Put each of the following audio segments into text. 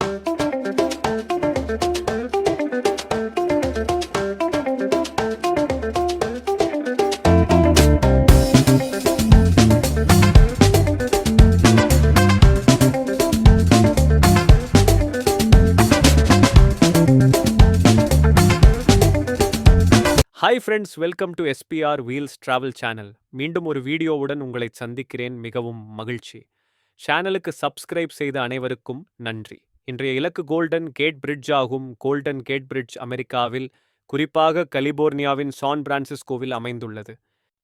Hi friends, welcome to SPR wheels travel channel. மீண்டும் ஒரு வீடியோவுடன் உங்களை சந்திக்கிறேன். மிகவும் மகிழ்ச்சி. சேனலுக்கு சப்ஸ்கிரைப் செய்த அனைவருக்கும் நன்றி. இன்றைய இலக்கு கோல்டன் கேட் பிரிட்ஜ் ஆகும். கோல்டன் கேட் பிரிட்ஜ் அமெரிக்காவில், குறிப்பாக கலிபோர்னியாவின் சான் பிரான்சிஸ்கோவில் அமைந்துள்ளது.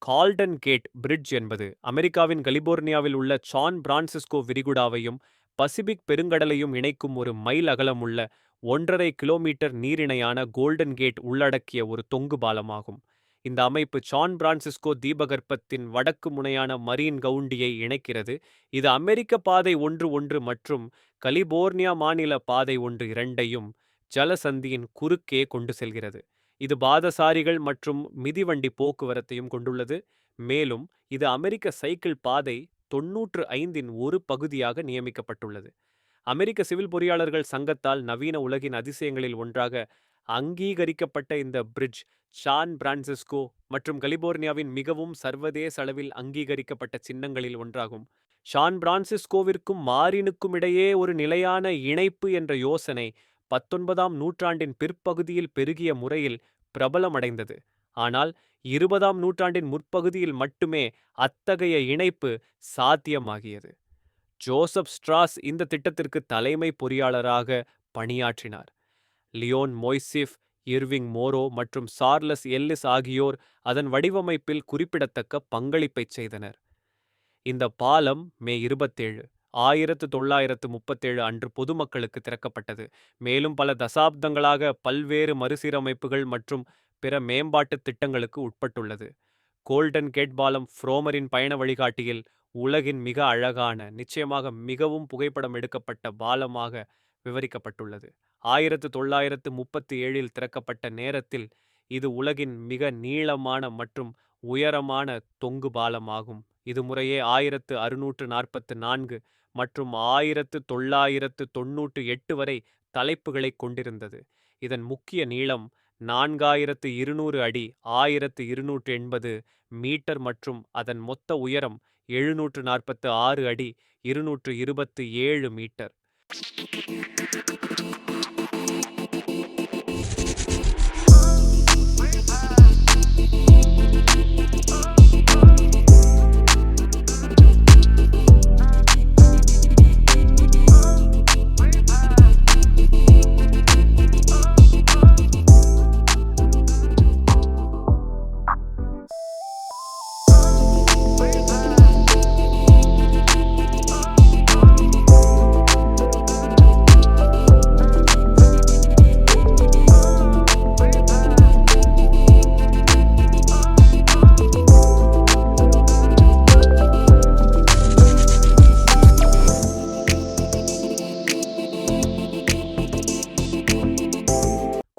கால்டன் கேட் பிரிட்ஜ் என்பது அமெரிக்காவின் கலிபோர்னியாவில் உள்ள சான் பிரான்சிஸ்கோ விரிகுடாவையும் பசிபிக் பெருங்கடலையும் இணைக்கும் ஒரு மைல் அகலமுள்ள 1.5 கிலோமீட்டர் நீரிணையான கோல்டன் கேட் உள்ளடக்கிய ஒரு தொங்கு பாலமாகும். இந்த அமைப்பு சான் பிரான்சிஸ்கோ தீபகற்பத்தின் வடக்கு முனையான மரீன் கவுண்டியை இணைக்கிறது. இது அமெரிக்க பாதை 11 மற்றும் கலிபோர்னியா மாநில பாதை 12ஐயும் ஜலசந்தியின் குறுக்கே கொண்டு செல்கிறது. இது பாதசாரிகள் மற்றும் மிதிவண்டி போக்குவரத்தையும் கொண்டுள்ளது. மேலும் இது அமெரிக்க சைக்கிள் பாதை 95இன் ஒரு பகுதியாக நியமிக்கப்பட்டுள்ளது. அமெரிக்க சிவில் பொறியாளர்கள் சங்கத்தால் நவீன உலகின் அதிசயங்களில் ஒன்றாக அங்கீகரிக்கப்பட்ட இந்த பிரிட்ஜ் சான் பிரான்சிஸ்கோ மற்றும் கலிபோர்னியாவின் மிகவும் சர்வதேச அளவில் அங்கீகரிக்கப்பட்ட சின்னங்களில் ஒன்றாகும். சான் பிரான்சிஸ்கோவிற்கும் மாரினுக்கும் இடையே ஒரு நிலையான இணைப்பு என்ற யோசனை 19ஆம் நூற்றாண்டின் பிற்பகுதியில் பெருகிய முறையில் பிரபலமடைந்தது. ஆனால் 20ஆம் நூற்றாண்டின் முற்பகுதியில் மட்டுமே அத்தகைய இணைப்பு சாத்தியமாகியது. ஜோசப் ஸ்ட்ராஸ் இந்த திட்டத்திற்கு தலைமை பொறியாளராக பணியாற்றினார். லியோன் மொய்சிஃப், இர்விங் மோரோ மற்றும் சார்லஸ் எல்லிஸ் ஆகியோர் அதன் வடிவமைப்பில் குறிப்பிடத்தக்க பங்களிப்பை செய்தனர். இந்த பாலம் மே 27, 1937 அன்று பொதுமக்களுக்கு திறக்கப்பட்டது. மேலும் பல தசாப்தங்களாக பல்வேறு மறுசீரமைப்புகள் மற்றும் பிற மேம்பாட்டு திட்டங்களுக்கு உட்பட்டுள்ளது. கோல்டன் கேட் பாலம் ஃப்ரோமரின் பயண வழிகாட்டியில் உலகின் மிக அழகான, நிச்சயமாக மிகவும் புகைப்படம் எடுக்கப்பட்ட பாலமாக விவரிக்கப்பட்டுள்ளது. 1937இல் திறக்கப்பட்ட நேரத்தில் இது உலகின் மிக நீளமான மற்றும் உயரமான தொங்கு பாலமாகும். இது முறையே 1644 மற்றும் 1998 வரை தலைப்புகளை கொண்டிருந்தது. இதன் முக்கிய நீளம் 4200 அடி 1280 மீட்டர் மற்றும் அதன் மொத்த உயரம் 746 அடி 227 மீட்டர்.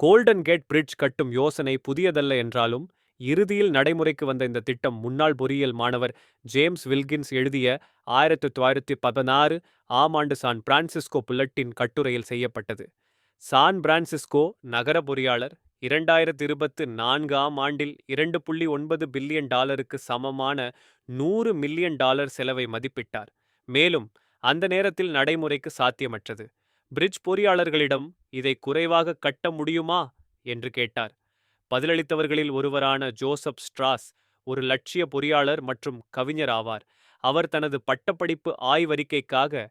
கோல்டன் கேட் பிரிட்ஜ் கட்டும் யோசனை புதியதல்ல என்றாலும், இறுதியில் நடைமுறைக்கு வந்த இந்த திட்டம் முன்னாள் பொறியியல் மாணவர் ஜேம்ஸ் வில்கின்ஸ் எழுதிய 1916 ஆம் ஆண்டு சான் பிரான்சிஸ்கோ புல்லட்டின் கட்டுரையில் செய்யப்பட்டது. சான் பிரான்சிஸ்கோ நகர பொறியாளர் 2024 ஆம் ஆண்டில் $2.9 பில்லியன் சமமான $100 மில்லியன் செலவை மதிப்பிட்டார். மேலும் அந்த நேரத்தில் நடைமுறைக்கு சாத்தியமற்றது. பிரிட்ஜ் பொறியாளர்களிடம் இதை குறைவாக கட்ட முடியுமா என்று கேட்டார். பதிலளித்தவர்களில் ஒருவரான ஜோசப் ஸ்ட்ராஸ் ஒரு லட்சிய பொறியாளர் மற்றும் கவிஞர் ஆவார். அவர் தனது பட்டப்படிப்பு ஆய்வறிக்கைக்காக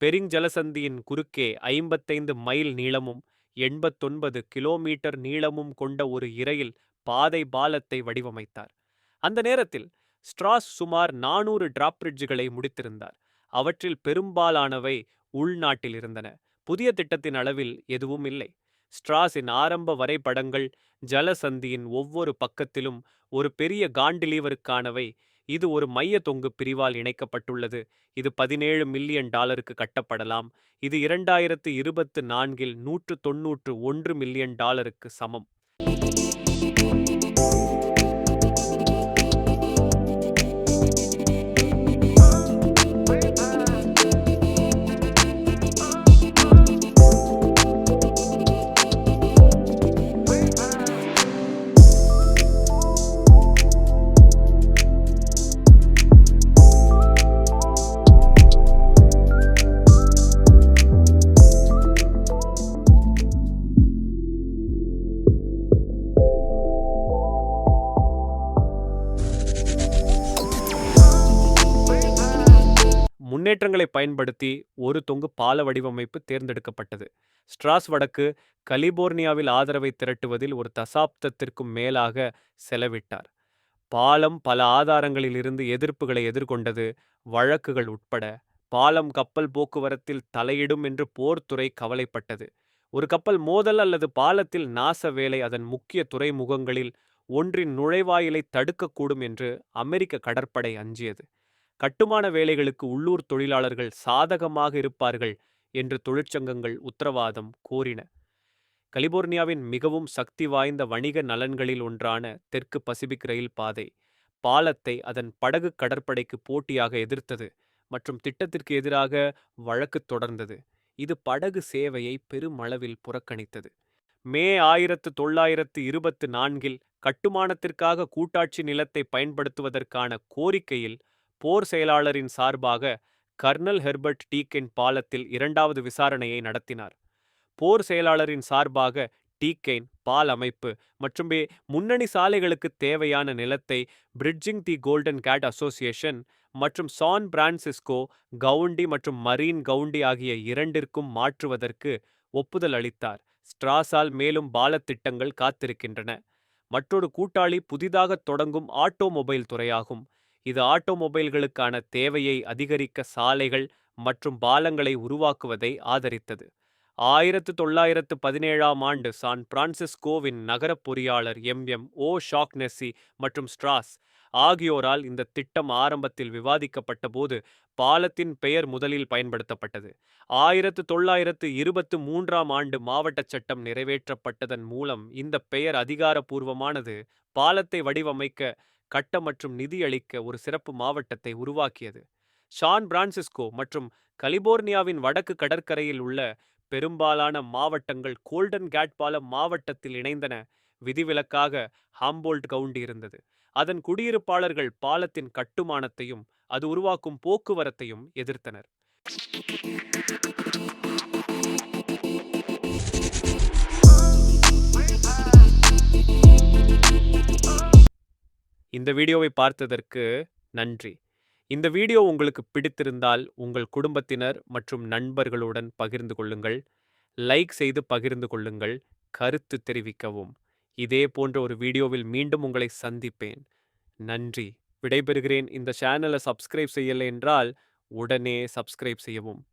பெரிங் ஜலசந்தியின் குறுக்கே 55 மைல் நீளமும் 89 கிலோமீட்டர் நீளமும் கொண்ட ஒரு இரயில் பாதை பாலத்தை வடிவமைத்தார். அந்த நேரத்தில் ஸ்ட்ராஸ் சுமார் 400 டிராப்ரிட்ஜுகளை முடித்திருந்தார். அவற்றில் பெரும்பாலானவை உள்நாட்டில் இருந்தன. புதிய திட்டத்தின் அளவில் எதுவும் இல்லை. ஸ்ட்ராஸின் ஆரம்ப வரைபடங்கள் ஜலசந்தியின் ஒவ்வொரு பக்கத்திலும் ஒரு பெரிய காண்டிலீவருக்கானவை. இது ஒரு மைய தொங்கு பிரிவால் இணைக்கப்பட்டுள்ளது. இது $17 மில்லியன் கட்டப்படலாம். இது 2024இல் $191 மில்லியன் சமம். முன்னேற்றங்களை பயன்படுத்தி ஒரு தொங்கு பால வடிவமைப்பு தேர்ந்தெடுக்கப்பட்டது. ஸ்ட்ராஸ் வடக்கு கலிபோர்னியாவில் ஆதரவை திரட்டுவதில் ஒரு தசாப்தத்திற்கும் மேலாக செலவிட்டார். பாலம் பல ஆதாரங்களில் இருந்து எதிர்ப்புகளை எதிர்கொண்டது, வழக்குகள் உட்பட. பாலம் கப்பல் போக்குவரத்தில் தலையிடும் என்று போர்த்துறை கவலைப்பட்டது. ஒரு கப்பல் மோதல் அல்லது பாலத்தில் நாச வேலை அதன் முக்கிய துறைமுகங்களில் ஒன்றின் நுழைவாயிலை தடுக்கக்கூடும் என்று அமெரிக்க கடற்படை அஞ்சியது. கட்டுமான வேலைகளுக்கு உள்ளூர் தொழிலாளர்கள் சாதகமாக இருப்பார்கள் என்று தொழிற்சங்கங்கள் உத்தரவாதம் கோரின. கலிபோர்னியாவின் மிகவும் சக்தி வாய்ந்த வணிக நலன்களில் ஒன்றான தெற்கு பசிபிக் ரயில் பாதை பாலத்தை அதன் படகு கடற்படைக்கு போட்டியாக எதிர்த்தது மற்றும் திட்டத்திற்கு எதிராக வழக்கு தொடர்ந்தது. இது படகு சேவையை பெருமளவில் புறக்கணித்தது. மே 1924 கட்டுமானத்திற்காக கூட்டாட்சி நிலத்தை பயன்படுத்துவதற்கான கோரிக்கையில் போர் செயலாளரின் சார்பாக கர்னல் ஹெர்பர்ட் டீக்கென் பாலத்தில் இரண்டாவது விசாரணையை நடத்தினார். போர் செயலாளரின் சார்பாக டீக்கெயின் பால் அமைப்பு மற்றும் முன்னணி சாலைகளுக்கு தேவையான நிலத்தை பிரிட்ஜிங் தி கோல்டன் கேட் அசோசியேஷன் மற்றும் சான் பிரான்சிஸ்கோ கவுண்டி மற்றும் மரீன் கவுண்டி ஆகிய இரண்டிற்கும் மாற்றுவதற்கு ஒப்புதல் அளித்தார். ஸ்ட்ராஸால் மேலும் பாலத்திட்டங்கள் காத்திருக்கின்றன. மற்றொரு கூட்டாளி புதிதாக தொடங்கும் ஆட்டோமொபைல் துறையாகும். இது ஆட்டோமொபைல்களுக்கான தேவையை அதிகரிக்க சாலைகள் மற்றும் பாலங்களை உருவாக்குவதை ஆதரித்தது. 1917 சான் பிரான்சிஸ்கோவின் நகரப் பொறியாளர் ஓ ஷாக்னெஸ்ஸி மற்றும் ஸ்ட்ராஸ் ஆகியோரால் இந்த திட்டம் ஆரம்பத்தில் விவாதிக்கப்பட்டபோது பாலத்தின் பெயர் முதலில் பயன்படுத்தப்பட்டது. 1923 மாவட்ட சட்டம் நிறைவேற்றப்பட்டதன் மூலம் இந்த பெயர் அதிகாரப்பூர்வமானது. பாலத்தை வடிவமைக்க, கட்ட மற்றும் நிதியளிக்க ஒரு சிறப்பு மாவட்டத்தை உருவாக்கியது. சான் பிரான்சிஸ்கோ மற்றும் கலிபோர்னியாவின் வடக்கு கடற்கரையில் உள்ள பெரும்பாலான மாவட்டங்கள் கோல்டன் கேட் பாலம் மாவட்டத்தில் இணைந்தன. விதிவிலக்காக ஹாம்போல்ட் கவுண்டி இருந்தது. அதன் குடியிருப்பாளர்கள் பாலத்தின் கட்டுமானத்தையும் அது உருவாக்கும் போக்குவரத்தையும் எதிர்த்தனர். இந்த வீடியோவை பார்த்ததற்கு நன்றி. இந்த வீடியோ உங்களுக்கு பிடித்திருந்தால் உங்கள் குடும்பத்தினர் மற்றும் நண்பர்களுடன் பகிர்ந்து கொள்ளுங்கள். லைக் செய்து பகிர்ந்து கொள்ளுங்கள். கருத்து தெரிவிக்கவும். இதே போன்ற ஒரு வீடியோவில் மீண்டும் உங்களை சந்திப்பேன். நன்றி. விடைபெறுகிறேன். இந்த சேனலை சப்ஸ்கிரைப் செய்யலை என்றால் உடனே சப்ஸ்கிரைப் செய்யவும்.